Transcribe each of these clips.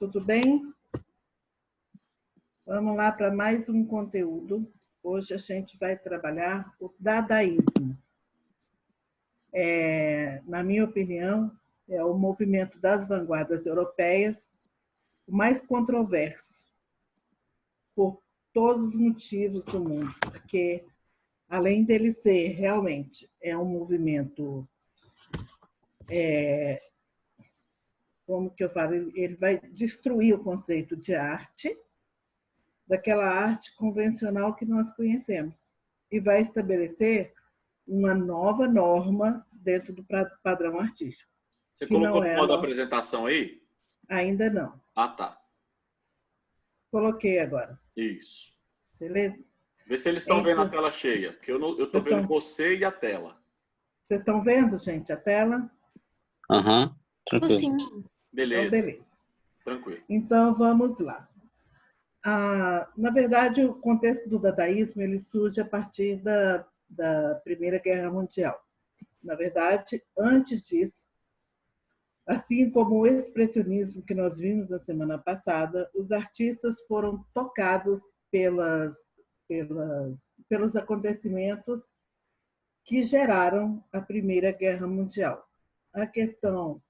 tudo bem? Vamos lá para mais um conteúdo. Hoje a gente vai trabalhar o dadaísmo. Na minha opinião, é o movimento das vanguardas europeias o mais controverso, por todos os motivos do mundo, porque além dele ser realmente um movimento, como que eu falo, ele vai destruir o conceito de arte, daquela arte convencional que nós conhecemos, e vai estabelecer uma nova norma dentro do padrão artístico. Você colocou no modo apresentação aí? Ainda não. Ah, tá. Coloquei agora. Isso. Beleza? Vê se eles estão vendo a tela cheia, porque eu estou vendo você e a tela. Vocês estão vendo, gente, a tela? Aham, tranquilo. Sim. Beleza. Então, beleza. Tranquilo. Então, vamos lá. Na verdade, o contexto do dadaísmo ele surge a partir da Primeira Guerra Mundial. Na verdade, antes disso, assim como o expressionismo que nós vimos na semana passada, os artistas foram tocados pelos acontecimentos que geraram a Primeira Guerra Mundial. A questão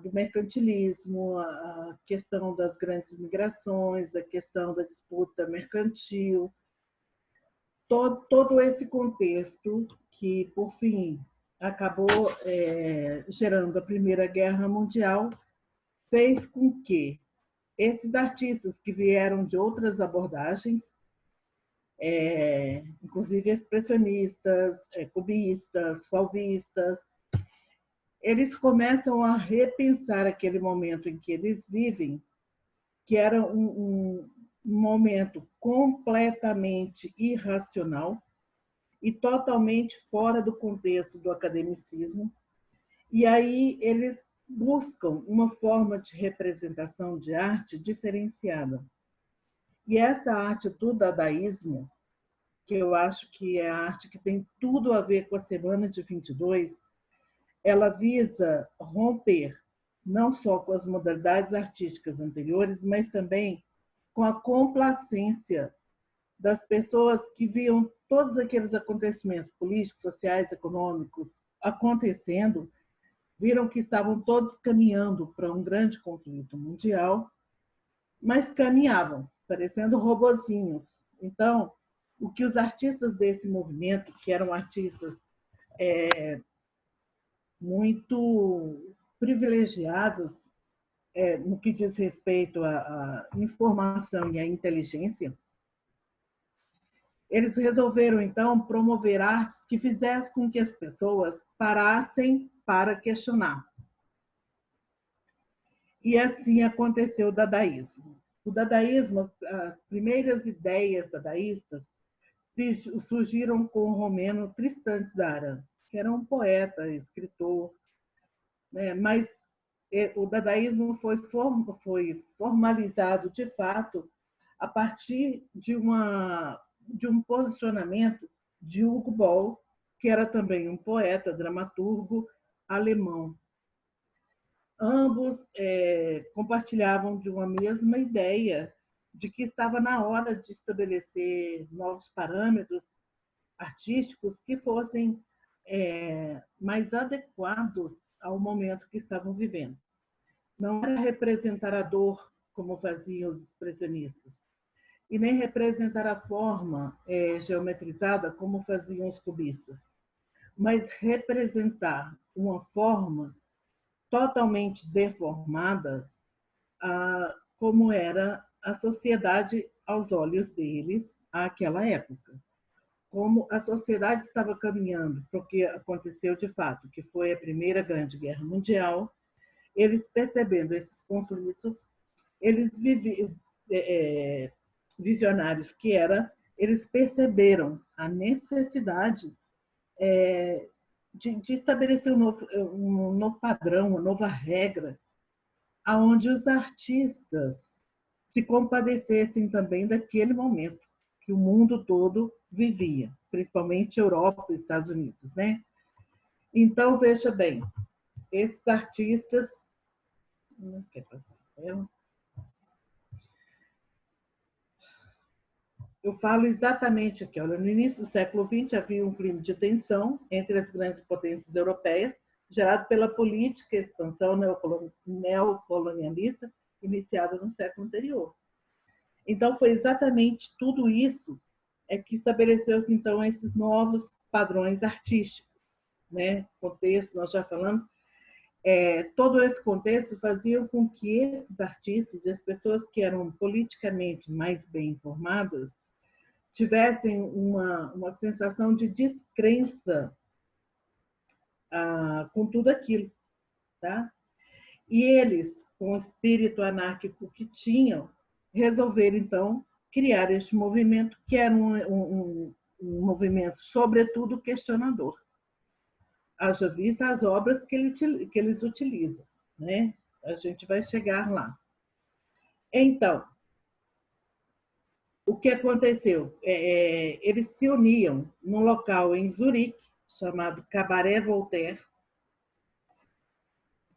do mercantilismo, a questão das grandes migrações, a questão da disputa mercantil, todo esse contexto que, por fim, acabou gerando a Primeira Guerra Mundial, fez com que esses artistas que vieram de outras abordagens, inclusive expressionistas, cubistas, fauvistas, eles começam a repensar aquele momento em que eles vivem, que era um momento completamente irracional e totalmente fora do contexto do academicismo. E aí eles buscam uma forma de representação de arte diferenciada. E essa arte do dadaísmo, que eu acho que é a arte que tem tudo a ver com a Semana de 22, ela visa romper não só com as modalidades artísticas anteriores, mas também com a complacência das pessoas que viam todos aqueles acontecimentos políticos, sociais, econômicos acontecendo, viram que estavam todos caminhando para um grande conflito mundial, mas caminhavam, parecendo robozinhos. Então, o que os artistas desse movimento, que eram artistas muito privilegiados no que diz respeito à informação e à inteligência, eles resolveram, então, promover artes que fizessem com que as pessoas parassem para questionar. E assim aconteceu o dadaísmo. O dadaísmo, as primeiras ideias dadaístas surgiram com o romeno Tristan Tzara, que era um poeta, escritor, né? Mas o dadaísmo foi formalizado, de fato, a partir de um posicionamento de Hugo Boll, que era também um poeta, dramaturgo alemão. Ambos compartilhavam de uma mesma ideia de que estava na hora de estabelecer novos parâmetros artísticos que fossem mais adequados ao momento que estavam vivendo. Não era representar a dor, como faziam os expressionistas, e nem representar a forma geometrizada, como faziam os cubistas, mas representar uma forma totalmente deformada, como era a sociedade aos olhos deles àquela época. Como a sociedade estava caminhando para o que aconteceu de fato, que foi a Primeira Grande Guerra Mundial, eles percebendo esses conflitos, eles visionários que eles perceberam a necessidade de estabelecer um novo padrão, uma nova regra, onde os artistas se compadecessem também daquele momento que o mundo todo vivia, principalmente Europa e Estados Unidos, né? Então, veja bem, esses artistas... Não quer passar a tela? eu falo exatamente aqui. Olha, no início do século XX havia um clima de tensão entre as grandes potências europeias, gerado pela política e expansão neocolonialista iniciada no século anterior. Então, foi exatamente tudo isso que estabeleceu-se, então, esses novos padrões artísticos, né? Contexto, nós já falamos, todo esse contexto fazia com que esses artistas e as pessoas que eram politicamente mais bem informadas tivessem uma sensação de descrença com tudo aquilo, tá? E eles, com o espírito anárquico que tinham, resolveram, então, criar este movimento, que era um movimento, sobretudo, questionador. Haja vista as obras que eles utilizam, né? A gente vai chegar lá. Então, o que aconteceu? Eles se uniam num local em Zurique, chamado Cabaret Voltaire,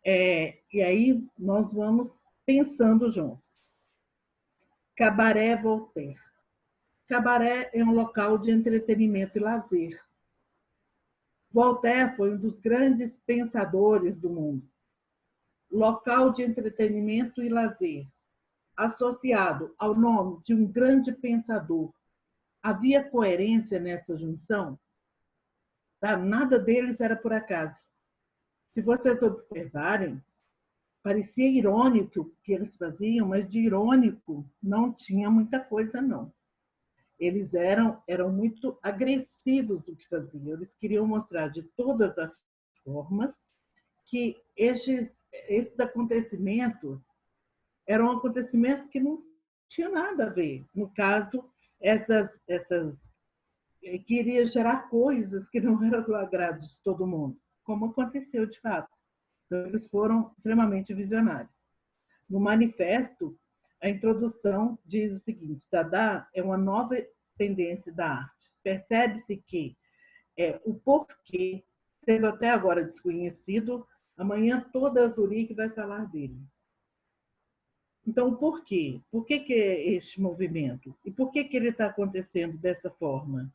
e aí nós vamos pensando juntos. Cabaret Voltaire. Cabaré é um local de entretenimento e lazer. Voltaire foi um dos grandes pensadores do mundo. Local de entretenimento e lazer, associado ao nome de um grande pensador. Havia coerência nessa junção? Tá? Nada deles era por acaso. Se vocês observarem, parecia irônico o que eles faziam, mas de irônico não tinha muita coisa, não. Eles eram muito agressivos do que faziam. Eles queriam mostrar de todas as formas que esses acontecimentos eram acontecimentos que não tinham nada a ver. No caso, queria gerar coisas que não eram do agrado de todo mundo, como aconteceu de fato. Então, eles foram extremamente visionários. No manifesto, a introdução diz o seguinte: Dada é uma nova tendência da arte. Percebe-se que o porquê, sendo até agora desconhecido, amanhã toda a Zurique vai falar dele. Então, o porquê? Por que é este movimento? E por que ele está acontecendo dessa forma?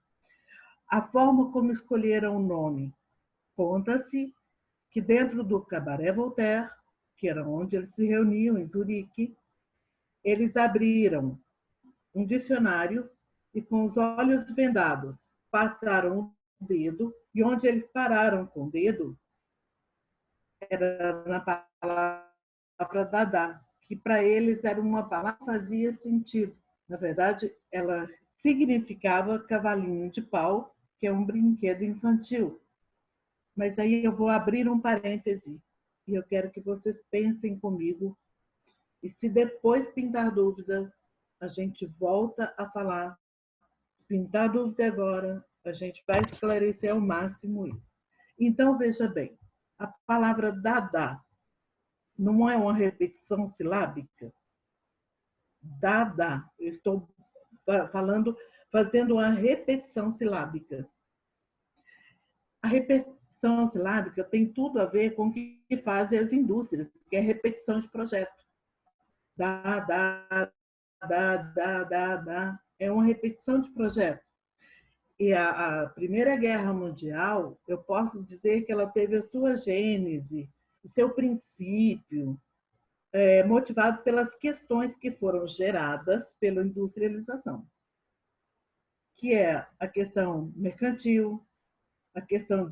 A forma como escolheram o nome. Conta-se que dentro do Cabaret Voltaire, que era onde eles se reuniam, em Zurique, eles abriram um dicionário e, com os olhos vendados, passaram o dedo, e onde eles pararam com o dedo era na palavra Dada, que para eles era uma palavra que fazia sentido. Na verdade, ela significava cavalinho de pau, que é um brinquedo infantil. Mas aí eu vou abrir um parêntese e eu quero que vocês pensem comigo. E se depois pintar dúvida, a gente volta a falar. Se pintar dúvida agora, a gente vai esclarecer ao máximo isso. Então, veja bem, a palavra Dada não é uma repetição silábica? Dada, eu estou fazendo uma repetição silábica. A repetição silábica tem tudo a ver com o que fazem as indústrias, que é repetição de projeto. Dá, dá, dá, dá, dá, dá. É uma repetição de projeto. E a Primeira Guerra Mundial, eu posso dizer que ela teve a sua gênese, o seu princípio, motivado pelas questões que foram geradas pela industrialização, que é a questão mercantil, a questão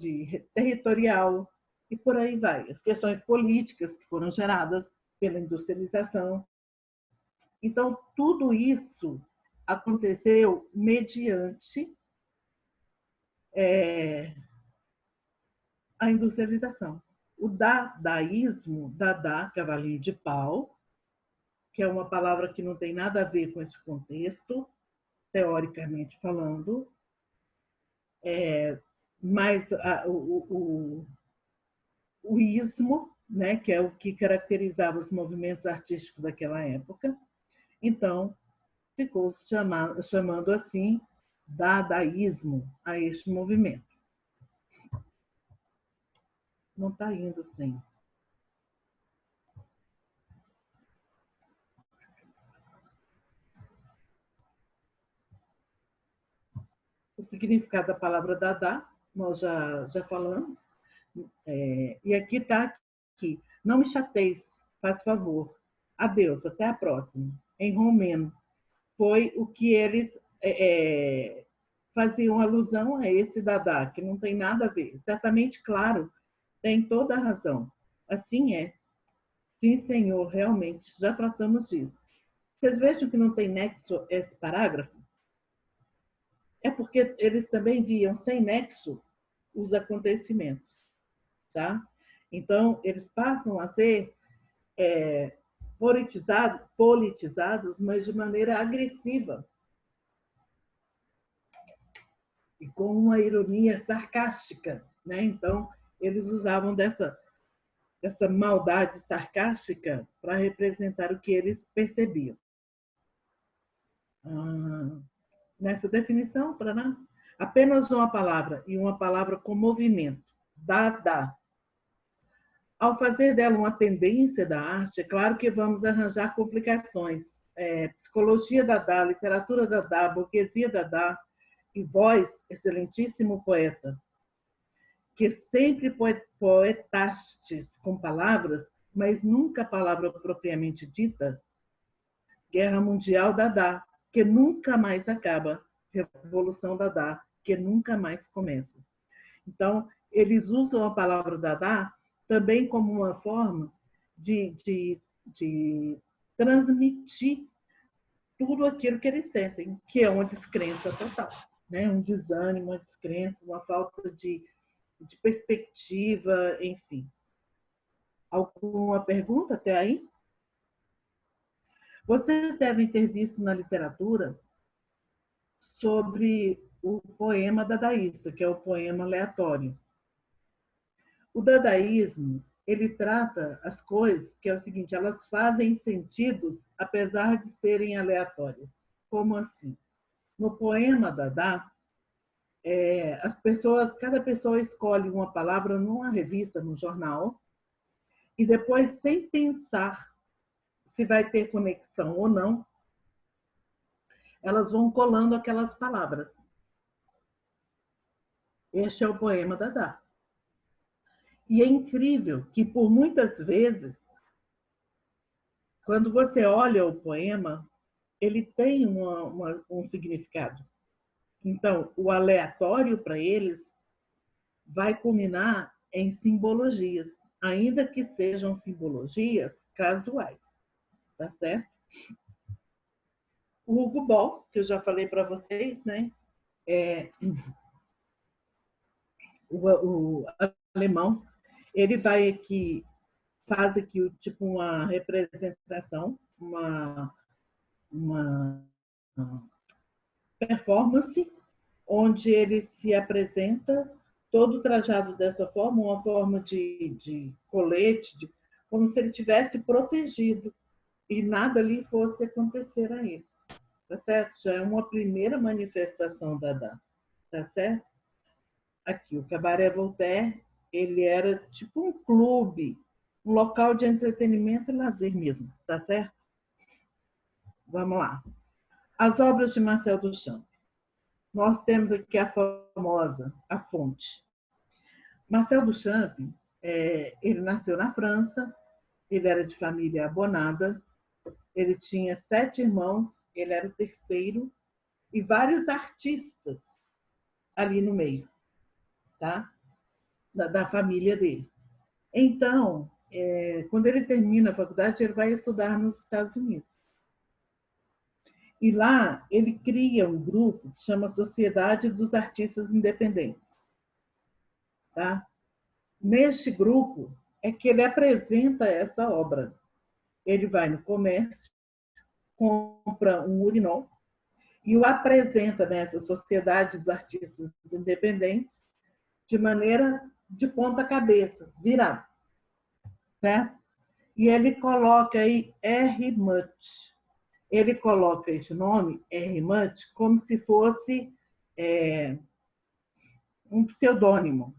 territorial, e por aí vai. As questões políticas que foram geradas pela industrialização. Então, tudo isso aconteceu mediante a industrialização. O dadaísmo, Dada, cavalinho de pau, que é uma palavra que não tem nada a ver com esse contexto, teoricamente falando, mas o ismo, né, que é o que caracterizava os movimentos artísticos daquela época, então ficou chamando assim dadaísmo a este movimento. Não está indo assim. o significado da palavra Dada, nós já falamos. E aqui está aqui. Não me chateis, faz favor. Adeus, até a próxima. Em romeno. Foi o que eles faziam alusão a esse Dada, que não tem nada a ver. Certamente, claro, tem toda a razão. Assim é. Sim, senhor, realmente, já tratamos disso. Vocês vejam que não tem nexo esse parágrafo? É porque eles também viam sem nexo os acontecimentos. Tá? Então, eles passam a ser politizados, mas de maneira agressiva. E com uma ironia sarcástica. Né? Então, eles usavam dessa maldade sarcástica para representar o que eles percebiam. Nessa definição, apenas uma palavra, e uma palavra com movimento. Dada. Ao fazer dela uma tendência da arte, é claro que vamos arranjar complicações. Psicologia Dada, literatura Dada, burguesia Dada, e vós, excelentíssimo poeta, que sempre poetastes com palavras, mas nunca a palavra propriamente dita, Guerra Mundial Dada, que nunca mais acaba, Revolução Dada, que nunca mais começa. Então, eles usam a palavra Dada também como uma forma de transmitir tudo aquilo que eles sentem, que é uma descrença total, né? Um desânimo, uma descrença, uma falta de perspectiva, enfim. Alguma pergunta até aí? Vocês devem ter visto na literatura sobre o poema dadaísta, que é o poema aleatório. O dadaísmo, ele trata as coisas, que é o seguinte, elas fazem sentido apesar de serem aleatórias. Como assim? No poema Dada, cada pessoa escolhe uma palavra numa revista, num jornal, e depois, sem pensar se vai ter conexão ou não, elas vão colando aquelas palavras. Este é o poema Dada. E é incrível que, por muitas vezes, quando você olha o poema, ele tem um significado. Então, o aleatório para eles vai culminar em simbologias, ainda que sejam simbologias casuais. Tá certo? O Hugo Boll, que eu já falei para vocês, né? O alemão, ele vai aqui, faz aqui tipo uma representação, uma performance, onde ele se apresenta todo trajado dessa forma, uma forma de colete, como se ele tivesse protegido e nada ali fosse acontecer a ele. Tá certo? Já é uma primeira manifestação da Dada. Tá certo? Aqui, o Cabaré Voltaire, ele era tipo um clube, um local de entretenimento e lazer mesmo. Tá certo? Vamos lá. As obras de Marcel Duchamp. Nós temos aqui a famosa, a fonte. Marcel Duchamp, ele nasceu na França, ele era de família abonada, ele tinha 7 irmãos, ele era o terceiro, e vários artistas ali no meio, tá? Da família dele. Então, quando ele termina a faculdade, ele vai estudar nos Estados Unidos. E lá ele cria um grupo que chama Sociedade dos Artistas Independentes. Tá? Neste grupo é que ele apresenta essa obra. Ele vai no comércio, compra um urinol e o apresenta nessa Sociedade dos Artistas Independentes de maneira de ponta cabeça, virado. Certo? E ele coloca aí R. Mutt. Ele coloca esse nome, R. Mutt, como se fosse um pseudônimo.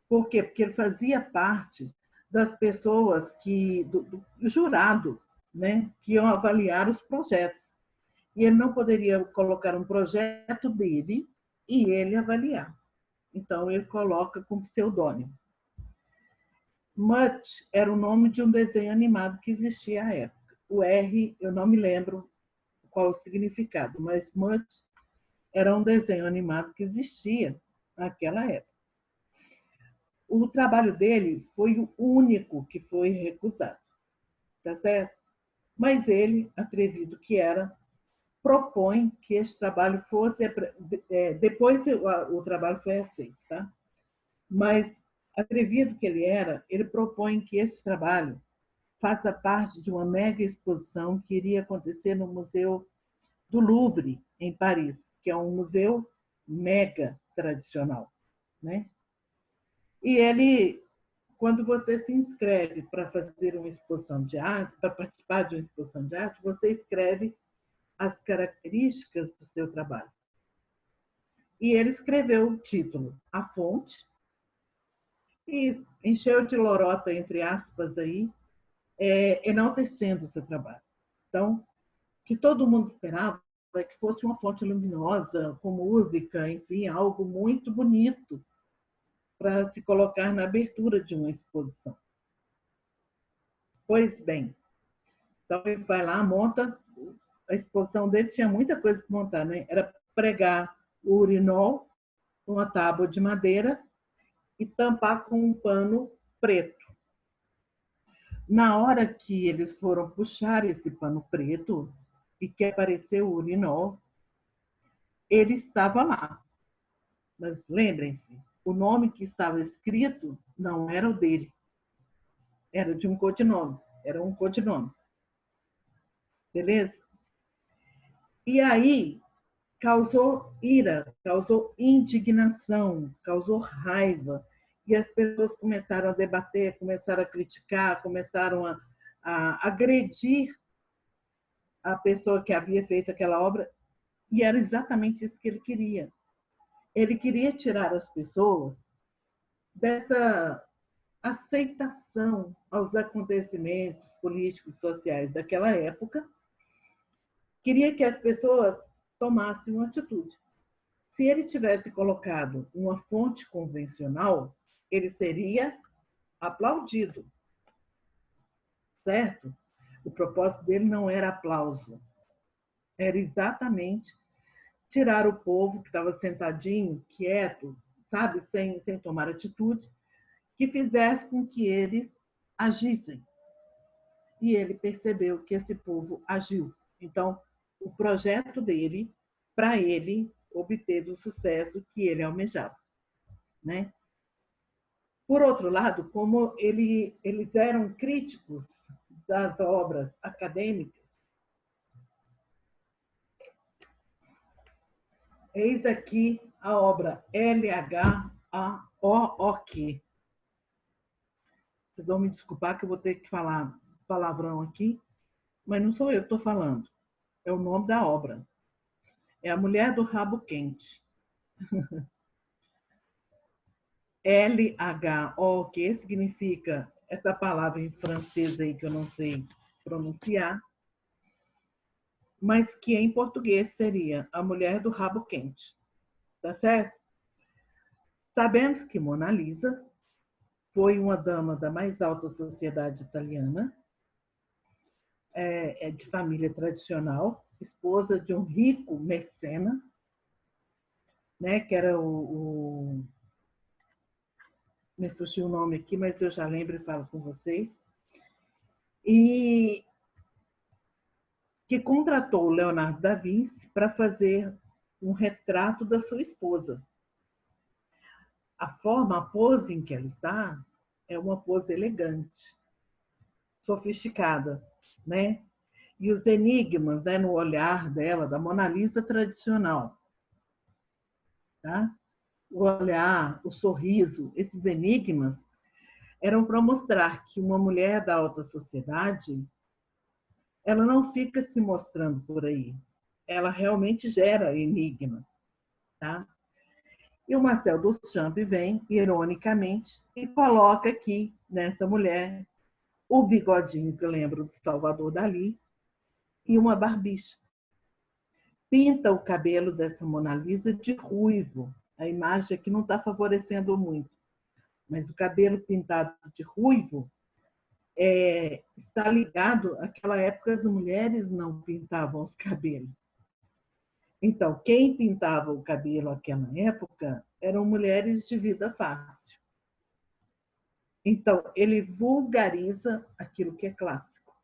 Por quê? Porque ele fazia parte das pessoas do jurado, né, que iam avaliar os projetos. E ele não poderia colocar um projeto dele e ele avaliar. Então, ele coloca como pseudônimo. Mutt era o nome de um desenho animado que existia à época. O R, eu não me lembro qual o significado, mas Mutt era um desenho animado que existia naquela época. O trabalho dele foi o único que foi recusado, tá certo? Mas ele, atrevido que era, propõe que esse trabalho fosse... Depois o trabalho foi aceito, tá? Mas, atrevido que ele era, ele propõe que esse trabalho faça parte de uma mega exposição que iria acontecer no Museu do Louvre, em Paris, que é um museu mega tradicional, né? E ele, quando você se inscreve para fazer uma exposição de arte, para participar de uma exposição de arte, você escreve as características do seu trabalho. E ele escreveu o título, A Fonte, e encheu de lorota, entre aspas, aí, enaltecendo o seu trabalho. Então, o que todo mundo esperava é que fosse uma fonte luminosa, com música, enfim, algo muito bonito para se colocar na abertura de uma exposição. Pois bem, então ele vai lá, monta, a exposição dele tinha muita coisa para montar, né? Era pregar o urinol, uma tábua de madeira e tampar com um pano preto. Na hora que eles foram puxar esse pano preto e que apareceu o urinol, ele estava lá. Mas lembrem-se, o nome que estava escrito não era o dele. Era de um codinome. Era um codinome. Beleza? E aí causou ira, causou indignação, causou raiva. E as pessoas começaram a debater, começaram a criticar, começaram a agredir a pessoa que havia feito aquela obra. E era exatamente isso que ele queria. Ele queria tirar as pessoas dessa aceitação aos acontecimentos políticos, sociais daquela época, queria que as pessoas tomassem uma atitude. Se ele tivesse colocado uma fonte convencional, ele seria aplaudido, certo? O propósito dele não era aplauso, era exatamente tirar o povo que estava sentadinho, quieto, sabe, sem tomar atitude, que fizesse com que eles agissem. E ele percebeu que esse povo agiu. Então, o projeto dele, para ele, obteve o sucesso que ele almejava, né? Por outro lado, como eles eram críticos das obras acadêmicas, eis aqui a obra LHAOOQ. Vocês vão me desculpar que eu vou ter que falar palavrão aqui, mas não sou eu que estou falando. É o nome da obra. É A Mulher do Rabo Quente. LHOQ significa essa palavra em francês aí que eu não sei pronunciar, mas que em português seria A Mulher do Rabo Quente. Tá certo? Sabemos que Mona Lisa foi uma dama da mais alta sociedade italiana, é de família tradicional, esposa de um rico mecena, né, que era me fugiu o nome aqui, mas eu já lembro e falo com vocês, e que contratou o Leonardo da Vinci para fazer um retrato da sua esposa. A forma, a pose em que ela está, é uma pose elegante, sofisticada, né? E os enigmas, né, no olhar dela, da Mona Lisa tradicional, tá? O olhar, o sorriso, esses enigmas eram para mostrar que uma mulher da alta sociedade, ela não fica se mostrando por aí, ela realmente gera enigma, tá? E o Marcel Duchamp vem, ironicamente, e coloca aqui, nessa mulher, o bigodinho que eu lembro do Salvador Dalí e uma barbicha. pinta o cabelo dessa Mona Lisa de ruivo. A imagem aqui não está favorecendo muito, mas o cabelo pintado de ruivo está ligado àquela época as mulheres não pintavam os cabelos. Então, quem pintava o cabelo naquela época eram mulheres de vida fácil. Então, ele vulgariza aquilo que é clássico.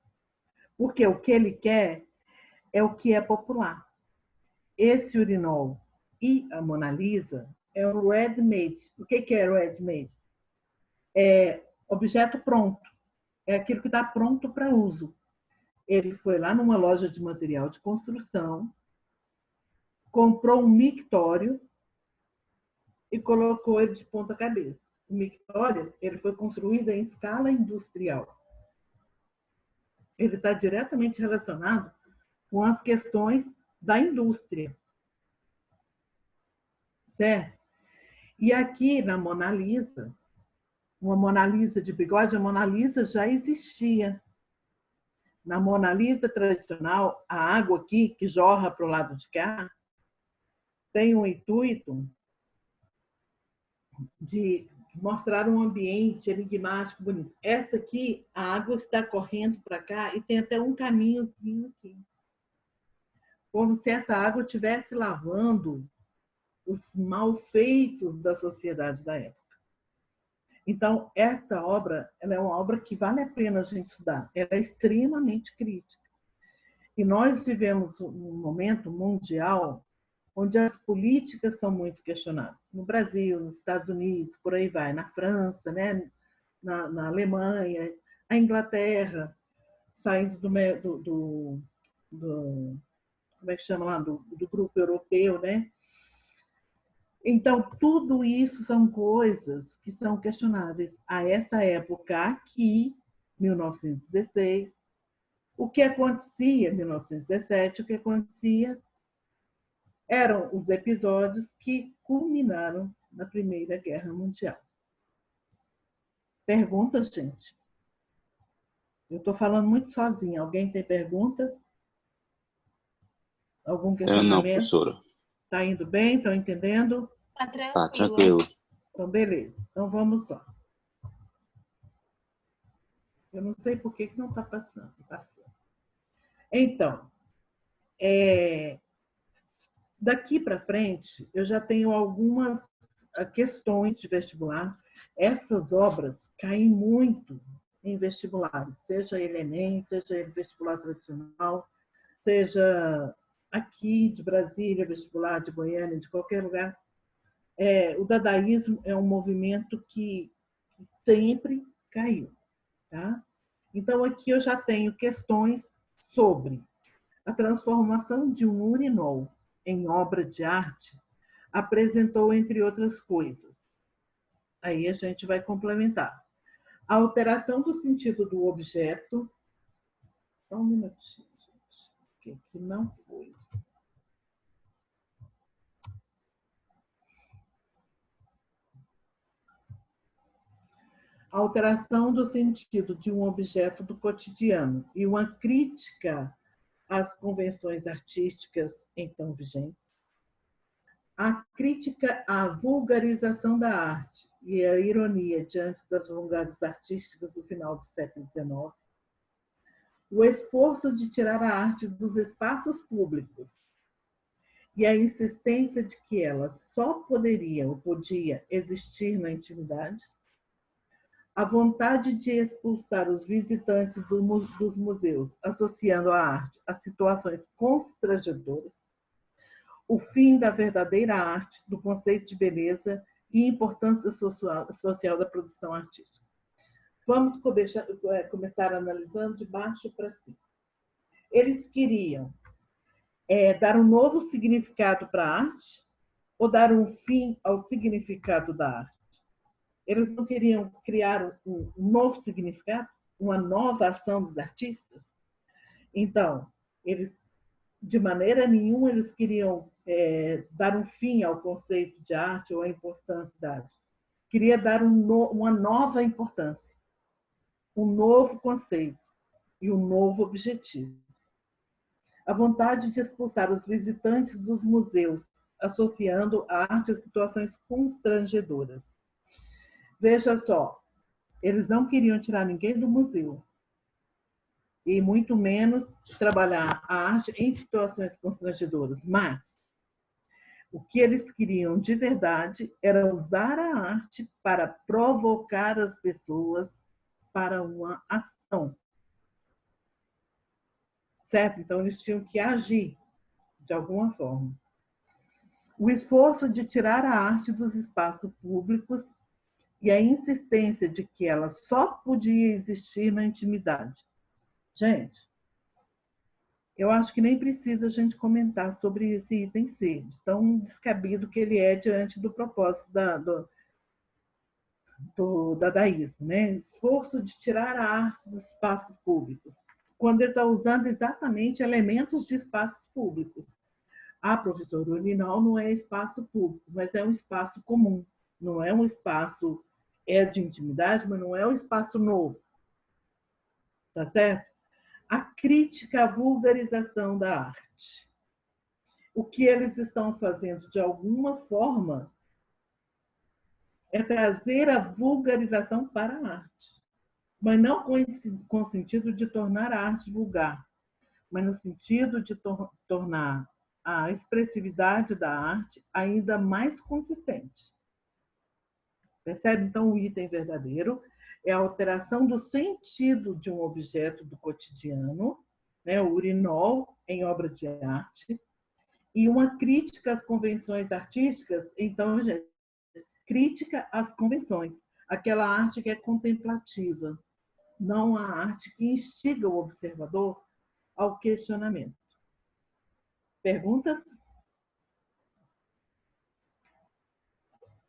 Porque o que ele quer é o que é popular. Esse urinol e a Mona Lisa é um ready-made. O que é ready-made? É objeto pronto. É aquilo que está pronto para uso. Ele foi lá numa loja de material de construção, comprou um mictório e colocou ele de ponta cabeça. O mictório ele foi construído em escala industrial. Ele está diretamente relacionado com as questões da indústria. Certo? E aqui na Mona Lisa, uma Mona Lisa de bigode, a Mona Lisa já existia. Na Mona Lisa tradicional, a água aqui, que jorra para o lado de cá, tem um intuito de mostrar um ambiente enigmático, bonito. Essa aqui, a água está correndo para cá e tem até um caminhozinho aqui. Como se essa água estivesse lavando os malfeitos da sociedade da época. Então, esta obra ela é uma obra que vale a pena a gente estudar. Ela é extremamente crítica. E nós vivemos um momento mundial onde as políticas são muito questionadas. No Brasil, nos Estados Unidos, por aí vai, na França, né? na Alemanha, a Inglaterra, saindo do como é que chama lá? Do grupo europeu, né? Então, tudo isso são coisas que são questionáveis. A essa época aqui, 1916, o que acontecia em 1917, o que acontecia eram os episódios que culminaram na Primeira Guerra Mundial. Perguntas, gente? Eu estou falando muito sozinha. Alguém tem pergunta? Algum questionamento? Eu não, professora. Está indo bem? Estão entendendo? Tá tranquilo. Então, beleza. Então, vamos lá. Eu não sei por que não está passando. Então, daqui para frente, eu já tenho algumas questões de vestibular. Essas obras caem muito em vestibulares, seja ele Enem, seja ele vestibular tradicional, seja aqui de Brasília, vestibular de Goiânia, de qualquer lugar. O dadaísmo é um movimento que sempre caiu. Tá? Então, aqui eu já tenho questões sobre a transformação de um urinol em obra de arte, apresentou, entre outras coisas. Aí a gente vai complementar. A alteração do sentido do objeto. Só um minutinho, gente, porque aqui não foi. A alteração do sentido de um objeto do cotidiano e uma crítica às convenções artísticas então vigentes. A crítica à vulgarização da arte e a ironia diante das vanguardas artísticas do final do século XIX. O esforço de tirar a arte dos espaços públicos e a insistência de que ela só poderia ou podia existir na intimidade. A vontade de expulsar os visitantes dos museus, associando a arte a situações constrangedoras. O fim da verdadeira arte, do conceito de beleza e importância social da produção artística. Vamos começar analisando de baixo para cima. Eles queriam dar um novo significado para a arte ou dar um fim ao significado da arte? Eles não queriam criar um novo significado, uma nova ação dos artistas? Então, eles, de maneira nenhuma, eles queriam dar um fim ao conceito de arte ou à importância da arte. Queria dar uma nova importância, um novo conceito e um novo objetivo. a vontade de expulsar os visitantes dos museus, associando a arte a situações constrangedoras. Veja só, eles não queriam tirar ninguém do museu, e muito menos trabalhar a arte em situações constrangedoras, mas o que eles queriam de verdade era usar a arte para provocar as pessoas para uma ação. Certo? Então, eles tinham que agir de alguma forma. O esforço de tirar a arte dos espaços públicos e a insistência de que ela só podia existir na intimidade. Gente, eu acho que nem precisa a gente comentar sobre esse item C, de tão descabido que ele é diante do propósito do dadaísmo, né? Esforço de tirar a arte dos espaços públicos, quando ele está usando exatamente elementos de espaços públicos. Ah, professor, o urinal não é espaço público, mas é um espaço comum, não é um espaço de intimidade, mas não é um espaço novo. Tá certo? A crítica à vulgarização da arte. O que eles estão fazendo, de alguma forma, é trazer a vulgarização para a arte. Mas não com o sentido de tornar a arte vulgar, mas no sentido de tornar a expressividade da arte ainda mais consistente. Percebe? Então, o item verdadeiro é a alteração do sentido de um objeto do cotidiano, né, o urinol em obra de arte, e uma crítica às convenções artísticas. Então, gente, crítica às convenções, aquela arte que é contemplativa, não a arte que instiga o observador ao questionamento. Perguntas?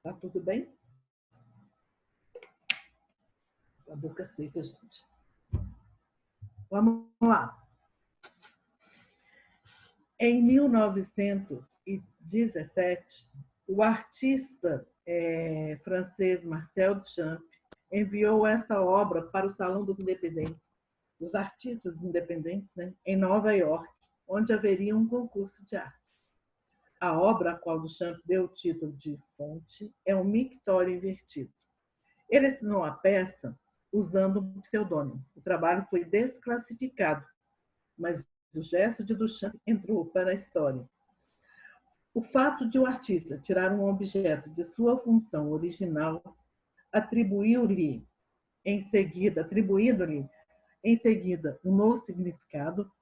Tá tudo bem? A boca seca, gente. Vamos lá. Em 1917, o artista francês Marcel Duchamp enviou essa obra para o Salão dos Independentes, dos artistas independentes, né, em Nova York, onde haveria um concurso de arte. A obra a qual Duchamp deu o título de fonte é um mictório invertido. Ele assinou a peça usando um pseudônimo. O trabalho foi desclassificado, mas o gesto de Duchamp entrou para a história. O fato de o artista tirar um objeto de sua função original, atribuindo-lhe em seguida um novo significado,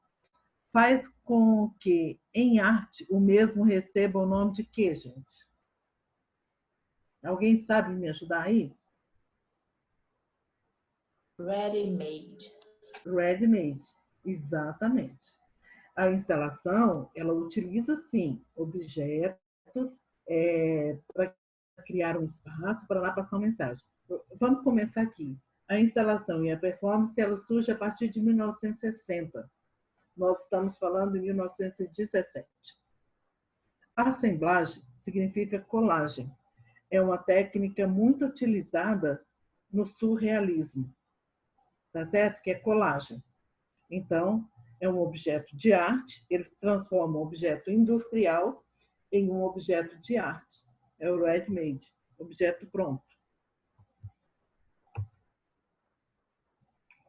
faz com que, em arte, o mesmo receba o nome de quê, gente? Alguém sabe me ajudar aí? Ready-made. Ready-made, exatamente. A instalação, ela utiliza, sim, objetos para criar um espaço para lá passar uma mensagem. Vamos começar aqui. A instalação e a performance, ela surge a partir de 1960. Nós estamos falando em 1917. A assemblagem significa colagem. É uma técnica muito utilizada no surrealismo, tá certo? Que é colagem. Então, é um objeto de arte, eles transformam um objeto industrial em um objeto de arte. É o ready-made, objeto pronto.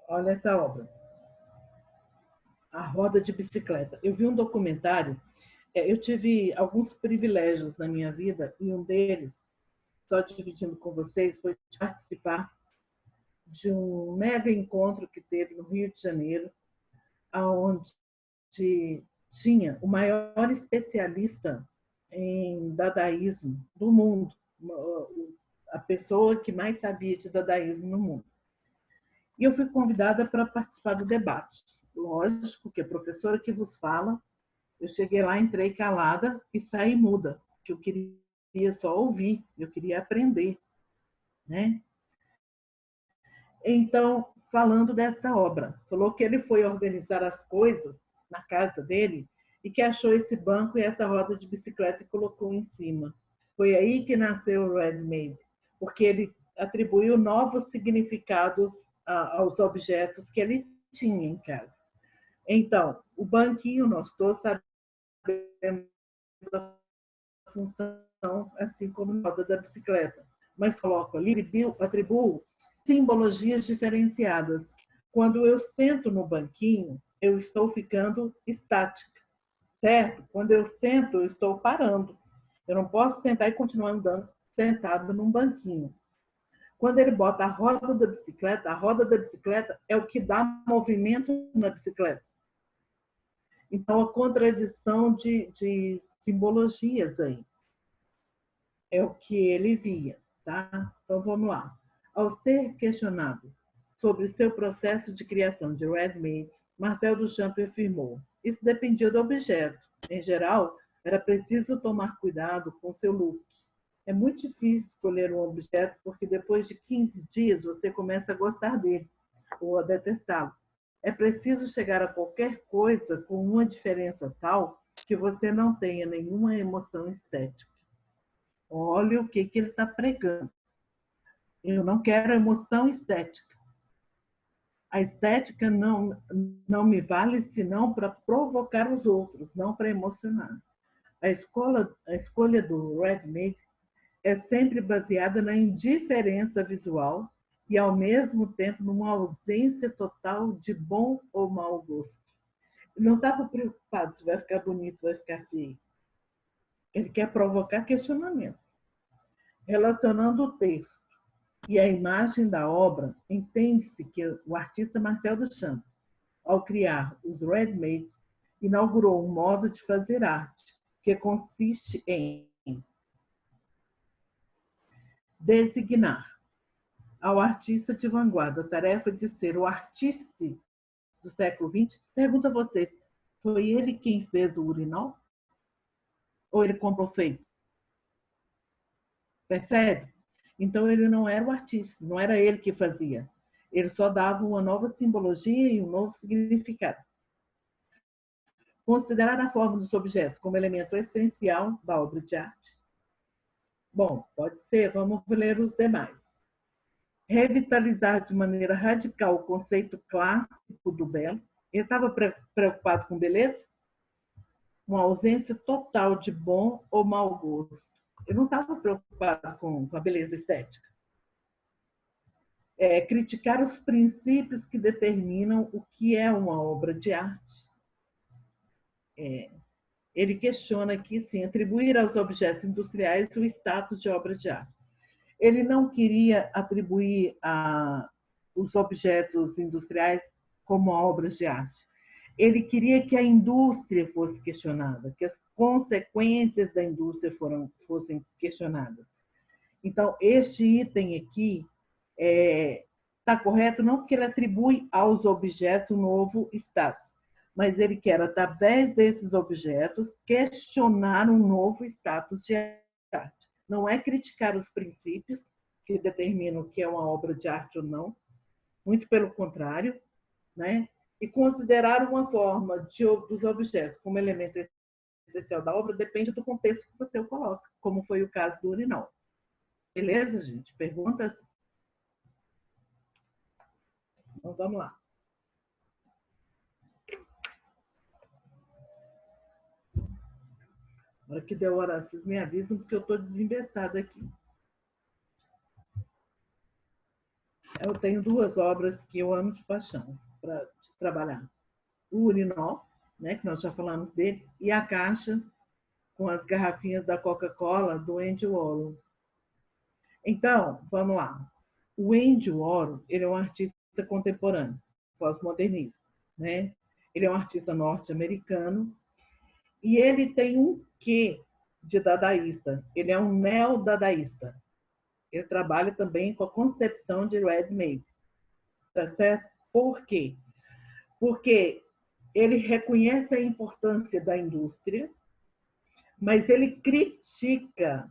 Olha essa obra. A roda de bicicleta. Eu vi um documentário, eu tive alguns privilégios na minha vida, e um deles, só dividindo com vocês, foi de participar de um mega encontro que teve no Rio de Janeiro, onde tinha o maior especialista em dadaísmo do mundo, a pessoa que mais sabia de dadaísmo no mundo. E eu fui convidada para participar do debate. Lógico que a professora que vos fala, eu cheguei lá, entrei calada e saí muda, que eu queria só ouvir, eu queria aprender, né? Então, falando dessa obra, falou que ele foi organizar as coisas na casa dele e que achou esse banco e essa roda de bicicleta e colocou em cima. Foi aí que nasceu o ready-made, porque ele atribuiu novos significados aos objetos que ele tinha em casa. Então, o banquinho, nós todos sabemos a função, assim como na roda da bicicleta, mas coloco ali, atribuo simbologias diferenciadas. Quando eu sento no banquinho, eu estou ficando estática, certo? Quando eu sento, eu estou parando. Eu não posso sentar e continuar andando sentado num banquinho. Quando ele bota a roda da bicicleta é o que dá movimento na bicicleta. Então, a contradição de simbologias aí é o que ele via, tá? Então, vamos lá. Ao ser questionado sobre seu processo de criação de ready-made, Marcel Duchamp afirmou: isso dependia do objeto. Em geral, era preciso tomar cuidado com seu look. É muito difícil escolher um objeto porque depois de 15 dias você começa a gostar dele ou a detestá-lo. É preciso chegar a qualquer coisa com uma diferença tal que você não tenha nenhuma emoção estética. Olha o que ele está pregando. Eu não quero emoção estética. A estética não me vale senão para provocar os outros, não para emocionar. A escolha do ready-made é sempre baseada na indiferença visual e, ao mesmo tempo, numa ausência total de bom ou mau gosto. Ele não estava preocupado se vai ficar bonito, vai ficar feio. Ele quer provocar questionamento. Relacionando o texto e a imagem da obra, entende-se que o artista Marcel Duchamp, ao criar os ready-made, inaugurou um modo de fazer arte que consiste em designar ao artista de vanguarda a tarefa de ser o artífice do século XX. Pergunto a vocês, foi ele quem fez o urinol? Ou ele comprou feito? Percebe? Então, ele não era o artífice, não era ele que fazia. Ele só dava uma nova simbologia e um novo significado. Considerar a forma dos objetos como elemento essencial da obra de arte? Bom, pode ser, vamos ler os demais. Revitalizar de maneira radical o conceito clássico do belo. Ele estava preocupado com beleza? Uma ausência total de bom ou mau gosto. Ele não estava preocupado com a beleza estética. Criticar os princípios que determinam o que é uma obra de arte. Ele questiona aqui, sim, atribuir aos objetos industriais o status de obra de arte. Ele não queria atribuir os objetos industriais como obras de arte. Ele queria que a indústria fosse questionada, que as consequências da indústria fossem questionadas. Então, este item aqui está correto não porque ele atribui aos objetos um novo status, mas ele quer, através desses objetos, questionar um novo status de arte. Não é criticar os princípios que determinam o que é uma obra de arte ou não, muito pelo contrário, né? E considerar uma forma dos objetos como elemento essencial da obra depende do contexto que você o coloca, como foi o caso do urinol. Beleza, gente? Perguntas? Então, vamos lá. Na hora que der hora, vocês me avisam, porque eu estou desembestada aqui. Eu tenho duas obras que eu amo de paixão para trabalhar. O urinol, né, que nós já falamos dele, e a caixa com as garrafinhas da Coca-Cola do Andy Warhol. Então, vamos lá. O Andy Warhol, ele é um artista contemporâneo, pós-modernista, né? Ele é um artista norte-americano e ele tem um quê de dadaísta. Ele é um neo-dadaísta. Ele trabalha também com a concepção de ready-made. Tá certo? Por quê? Porque ele reconhece a importância da indústria, mas ele critica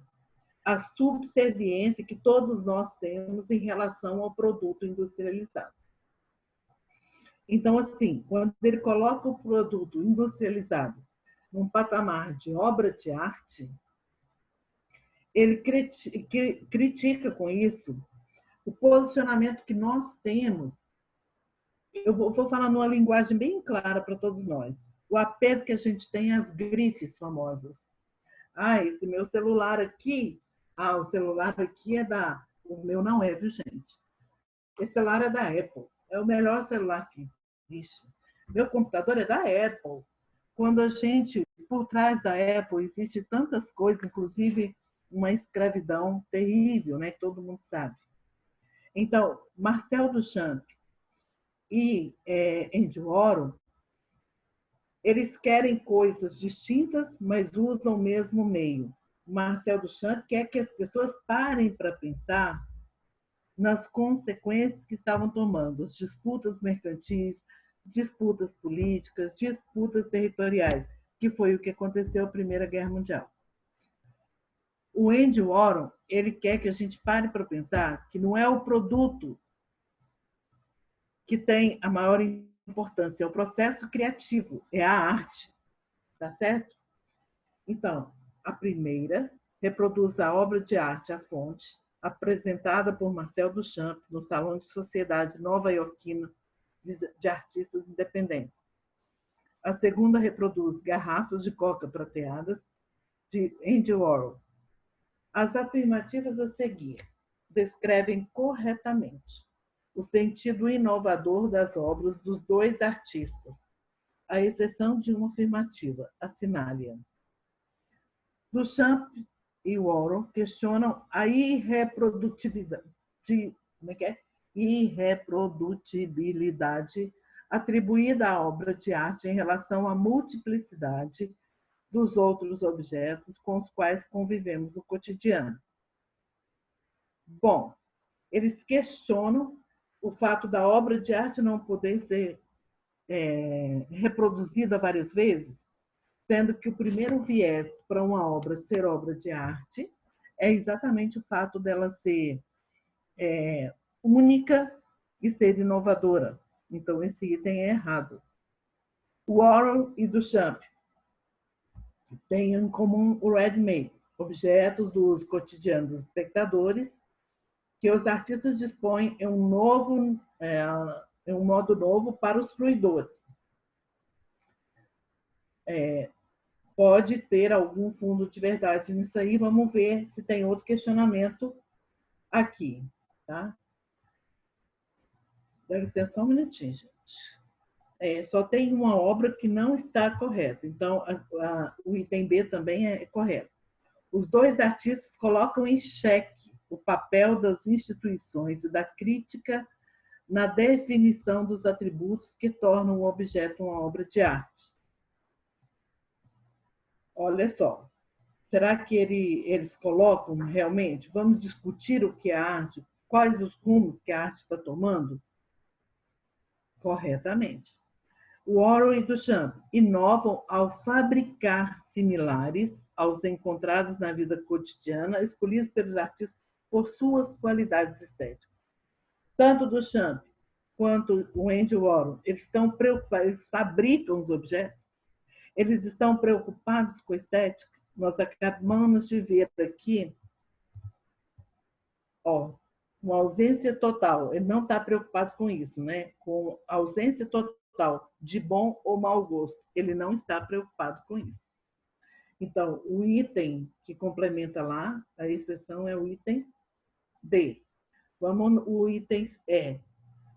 a subserviência que todos nós temos em relação ao produto industrializado. Então, assim, quando ele coloca o produto industrializado num patamar de obra de arte, ele critica com isso o posicionamento que nós temos eu vou falar numa linguagem bem clara para todos nós. O apego que a gente tem às grifes famosas. Ah, esse meu celular aqui, o celular aqui é da... O meu não é, viu, gente? Esse celular é da Apple. É o melhor celular que existe. Meu computador é da Apple. Quando a gente, por trás da Apple, existe tantas coisas, inclusive uma escravidão terrível, né? Que todo mundo sabe. Então, Marcel Duchamp e Andy Warhol, eles querem coisas distintas, mas usam o mesmo meio. Marcel Duchamp quer que as pessoas parem para pensar nas consequências que estavam tomando, as disputas mercantis, disputas políticas, disputas territoriais, que foi o que aconteceu na Primeira Guerra Mundial. O Andy Warhol, ele quer que a gente pare para pensar que não é o produto que tem a maior importância, é o processo criativo, é a arte, tá certo? Então, a primeira reproduz a obra de arte à fonte, apresentada por Marcel Duchamp no Salão de Sociedade nova-iorquino de artistas independentes. A segunda reproduz Garrafas de Coca Prateadas, de Andy Warhol. As afirmativas a seguir descrevem corretamente o sentido inovador das obras dos dois artistas, à exceção de uma afirmativa, assinale-a. Duchamp e Warhol questionam a irreprodutibilidade atribuída à obra de arte em relação à multiplicidade dos outros objetos com os quais convivemos no cotidiano. Bom, eles questionam o fato da obra de arte não poder ser reproduzida várias vezes, sendo que o primeiro viés para uma obra ser obra de arte é exatamente o fato dela ser única e ser inovadora. Então, esse item é errado. Warhol e Duchamp têm em comum o ready-made, objetos dos cotidianos dos espectadores, que os artistas dispõem em um modo novo para os fruidores. Pode ter algum fundo de verdade nisso aí, vamos ver se tem outro questionamento aqui, tá? Dá licença só um minutinho, gente. Só tem uma obra que não está correta, então o item B também é correto. Os dois artistas colocam em xeque o papel das instituições e da crítica na definição dos atributos que tornam um objeto uma obra de arte. Olha só, será que eles colocam realmente? Vamos discutir o que é arte, quais os rumos que a arte está tomando? Corretamente. Warhol e Duchamp inovam ao fabricar similares aos encontrados na vida cotidiana, escolhidos pelos artistas por suas qualidades estéticas. Tanto Duchamp quanto o Andy Warhol, eles estão preocupados, eles fabricam os objetos, eles estão preocupados com a estética. Nós acabamos de ver aqui, uma ausência total. Ele não está preocupado com isso, né? Com a ausência total de bom ou mau gosto. Ele não está preocupado com isso. Então, o item que complementa lá, a exceção é o item D. O item E.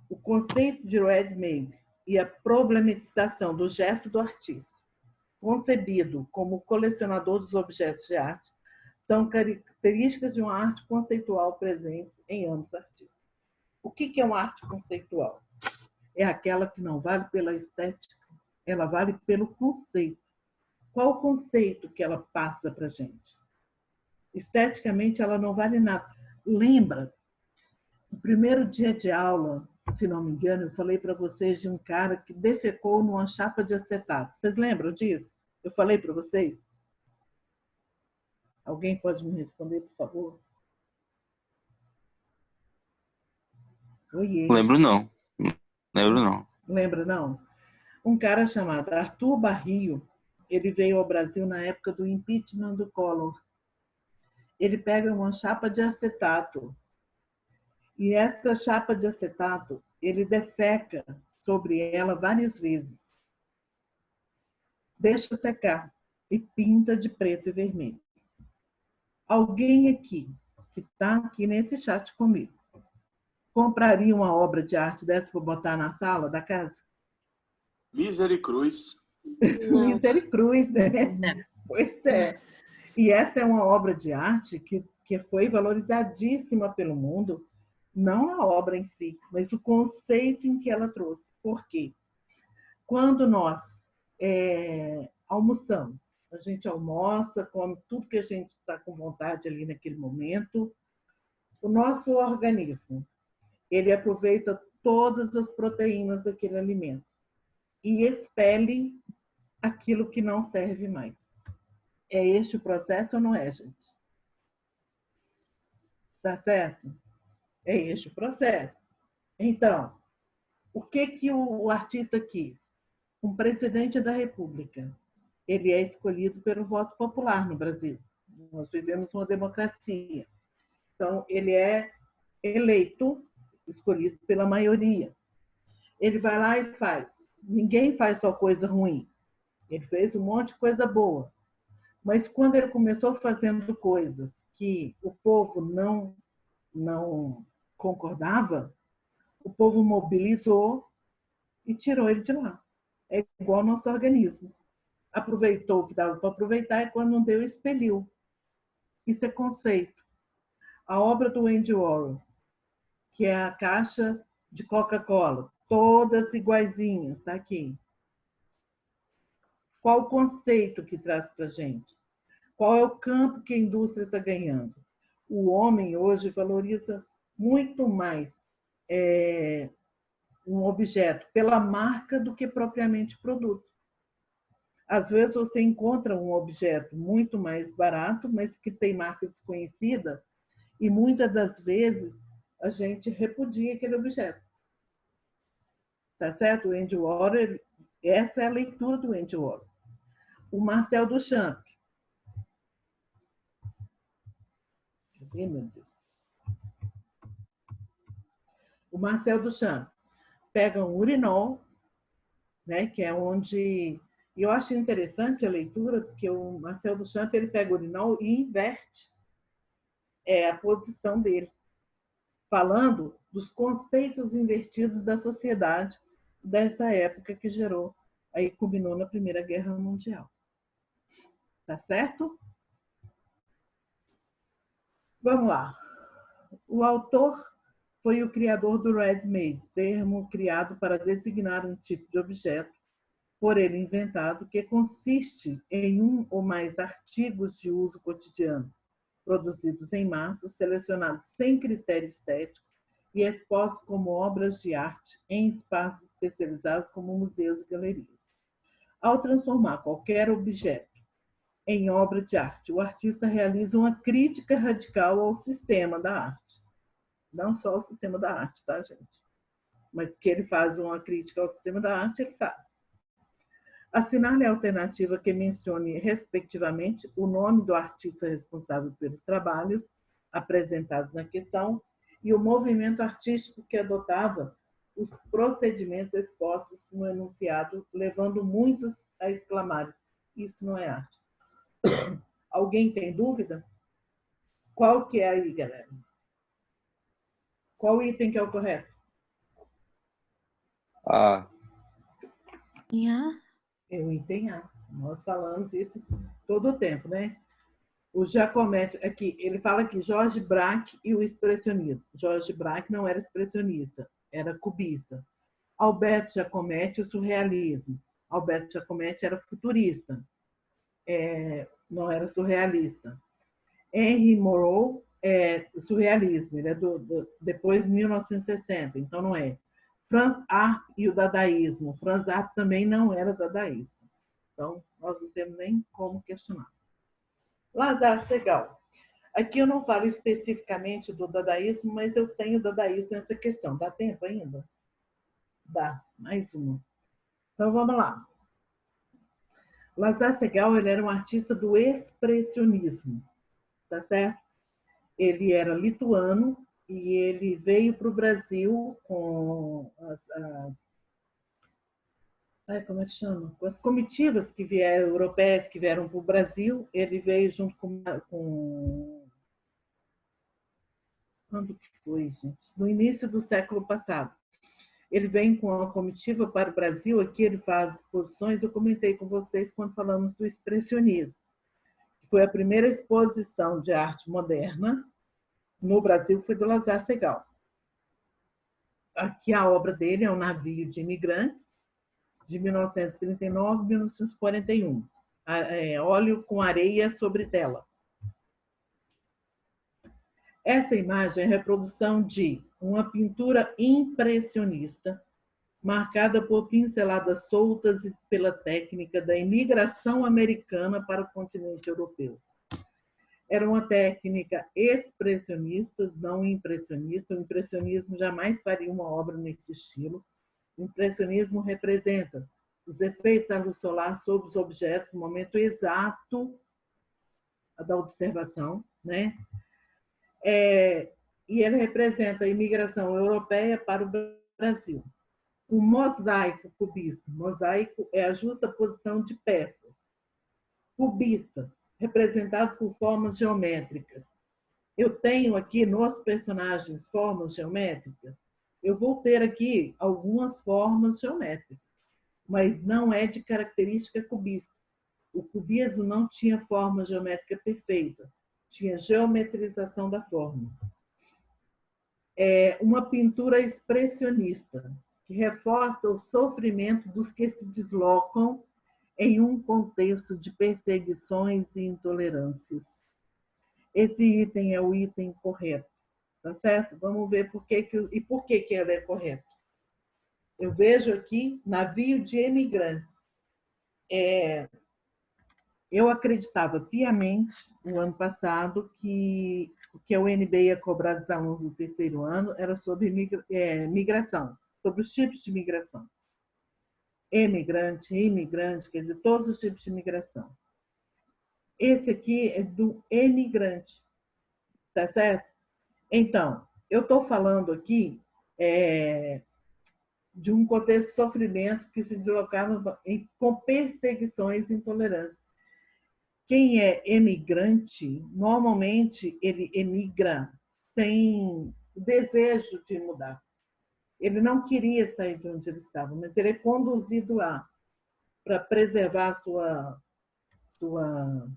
O conceito de ready-made e a problematização do gesto do artista, concebido como colecionador dos objetos de arte, são características de uma arte conceitual presentes em ambos artistas. O que é uma arte conceitual? É aquela que não vale pela estética, ela vale pelo conceito. Qual o conceito que ela passa para a gente? Esteticamente, ela não vale nada. Lembra, no primeiro dia de aula, se não me engano, eu falei para vocês de um cara que defecou numa chapa de acetato. Vocês lembram disso? Eu falei para vocês? Alguém pode me responder, por favor? Oiê. Lembro não. Lembro não. Lembra, não? Um cara chamado Arthur Barrio, ele veio ao Brasil na época do impeachment do Collor. Ele pega uma chapa de acetato e essa chapa de acetato, ele defeca sobre ela várias vezes. Deixa secar e pinta de preto e vermelho. Alguém aqui, que está aqui nesse chat comigo, compraria uma obra de arte dessa para botar na sala da casa? Misericruz. Misericruz, né? Não. Pois é. E essa é uma obra de arte que foi valorizadíssima pelo mundo, não a obra em si, mas o conceito em que ela trouxe. Por quê? Quando nós almoçamos, a gente almoça, come tudo que a gente está com vontade ali naquele momento, o nosso organismo, ele aproveita todas as proteínas daquele alimento e expele aquilo que não serve mais. É este o processo ou não é, gente? Tá certo? É este o processo. Então, o que o artista quis? Um presidente da República. Ele é escolhido pelo voto popular no Brasil. Nós vivemos uma democracia. Então, ele é eleito, escolhido pela maioria. Ele vai lá e faz. Ninguém faz só coisa ruim. Ele fez um monte de coisa boa. Mas quando ele começou fazendo coisas que o povo não concordava, o povo mobilizou e tirou ele de lá. É igual ao nosso organismo. Aproveitou o que dava para aproveitar e quando não deu, expeliu. Isso é conceito. A obra do Andy Warhol, que é a caixa de Coca-Cola, todas iguaizinhas, está aqui. Qual o conceito que traz para a gente? Qual é o campo que a indústria está ganhando? O homem hoje valoriza muito mais um objeto pela marca do que propriamente produto. Às vezes você encontra um objeto muito mais barato, mas que tem marca desconhecida, e muitas das vezes a gente repudia aquele objeto. Tá certo? O Andy Warhol, essa é a leitura do Andy Warhol. O Marcel Duchamp. Cadê, meu Deus? O Marcel Duchamp pega um urinol, né, que é onde... E eu acho interessante a leitura, porque o Marcel Duchamp ele pega o urinol e inverte a posição dele, falando dos conceitos invertidos da sociedade dessa época que gerou, aí culminou na Primeira Guerra Mundial. Tá certo? Vamos lá. O autor foi o criador do ready-made, termo criado para designar um tipo de objeto por ele inventado, que consiste em um ou mais artigos de uso cotidiano, produzidos em massa, selecionados sem critério estético e expostos como obras de arte em espaços especializados como museus e galerias. Ao transformar qualquer objeto em obra de arte, o artista realiza uma crítica radical ao sistema da arte. Não só ao sistema da arte, tá, gente? Mas que ele faz uma crítica ao sistema da arte, ele faz. Assinar-lhe a alternativa que mencione, respectivamente, o nome do artista responsável pelos trabalhos apresentados na questão e o movimento artístico que adotava os procedimentos expostos no enunciado, levando muitos a exclamarem: isso não é arte. Alguém tem dúvida? Qual que é aí, galera? Qual item que é o correto? É o item A. Nós falamos isso todo o tempo, né? O Giacometti, aqui, ele fala que Georges Braque e o expressionismo. Georges Braque não era expressionista, era cubista. Alberto Giacometti, o surrealismo. Alberto Giacometti era futurista, não era surrealista. Henry Moreau surrealismo, ele é depois de 1960, então não é. Franz Arp e o dadaísmo. Franz Arp também não era dadaísta. Então, nós não temos nem como questionar. Lazar Segal. Aqui eu não falo especificamente do dadaísmo, mas eu tenho dadaísmo nessa questão. Dá tempo ainda? Dá. Mais uma. Então, vamos lá. Lazar Segal, ele era um artista do expressionismo. Tá certo? Ele era lituano e ele veio para o Brasil com como é que chama? Com as comitivas que vieram, europeias que vieram para o Brasil, ele veio junto com... Quando que foi, gente? No início do século passado. Ele vem com a comitiva para o Brasil, aqui ele faz exposições, eu comentei com vocês quando falamos do expressionismo. Foi a primeira exposição de arte moderna no Brasil, foi do Lazar Segal. Aqui a obra dele é O Navio de Imigrantes, de 1939 a 1941. Óleo com areia sobre tela. Essa imagem é a reprodução de uma pintura impressionista, marcada por pinceladas soltas e pela técnica da imigração americana para o continente europeu. Era uma técnica expressionista, não impressionista. O impressionismo jamais faria uma obra nesse estilo. O impressionismo representa os efeitos da luz solar sobre os objetos no momento exato da observação, né? E ele representa a imigração europeia para o Brasil. O mosaico cubista. Mosaico é a justa posição de peças. Cubista, representado por formas geométricas. Eu tenho aqui nos personagens formas geométricas. Eu vou ter aqui algumas formas geométricas, mas não é de característica cubista. O cubismo não tinha forma geométrica perfeita, tinha geometrização da forma. É uma pintura expressionista, que reforça o sofrimento dos que se deslocam em um contexto de perseguições e intolerâncias. Esse item é o item correto, tá certo? Vamos ver por que ele é correto. Eu vejo aqui navio de imigrantes. Eu acreditava piamente, no ano passado, que o que a UNB ia cobrar dos alunos do terceiro ano era sobre migração, sobre os tipos de migração. Emigrante, imigrante, quer dizer, todos os tipos de migração. Esse aqui é do emigrante, tá certo? Então, eu estou falando aqui de um contexto de sofrimento que se deslocava com perseguições e intolerância. Quem é emigrante, normalmente ele emigra sem o desejo de mudar. Ele não queria sair de onde ele estava, mas ele é conduzido lá para preservar sua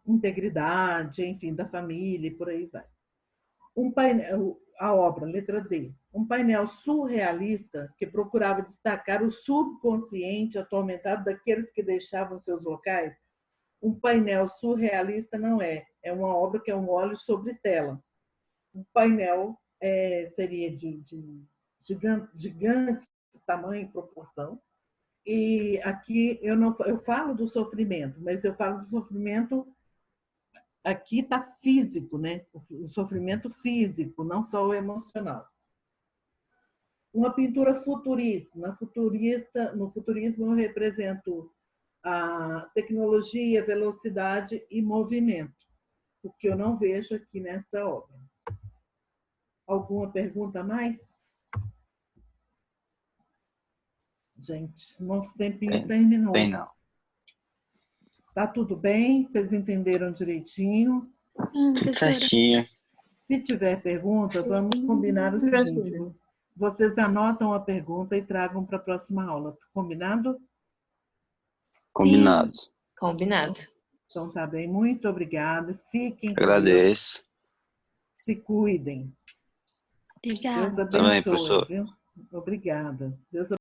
integridade, enfim, da família e por aí vai. A obra, letra D, um painel surrealista que procurava destacar o subconsciente atormentado daqueles que deixavam seus locais. Um painel surrealista não é uma obra que é um óleo sobre tela. Um painel seria de gigante tamanho e proporção. E aqui eu falo do sofrimento, mas eu falo do sofrimento, aqui está físico, né? O sofrimento físico, não só o emocional. Uma pintura futurista. No futurismo eu represento a tecnologia, velocidade e movimento, o que eu não vejo aqui nesta obra. Alguma pergunta a mais? Gente, nosso tempinho terminou. Bem, não. Tá tudo bem? Vocês entenderam direitinho? Tudo certinho. Se tiver pergunta, vamos combinar o seguinte. Vocês anotam a pergunta e tragam para a próxima aula. Combinado? Combinado. Combinado. Então tá bem. Muito obrigada. Fiquem com Agradeço. Deus. Se cuidem. Obrigada. Deus abençoe. Também, professor. Viu? Obrigada. Deus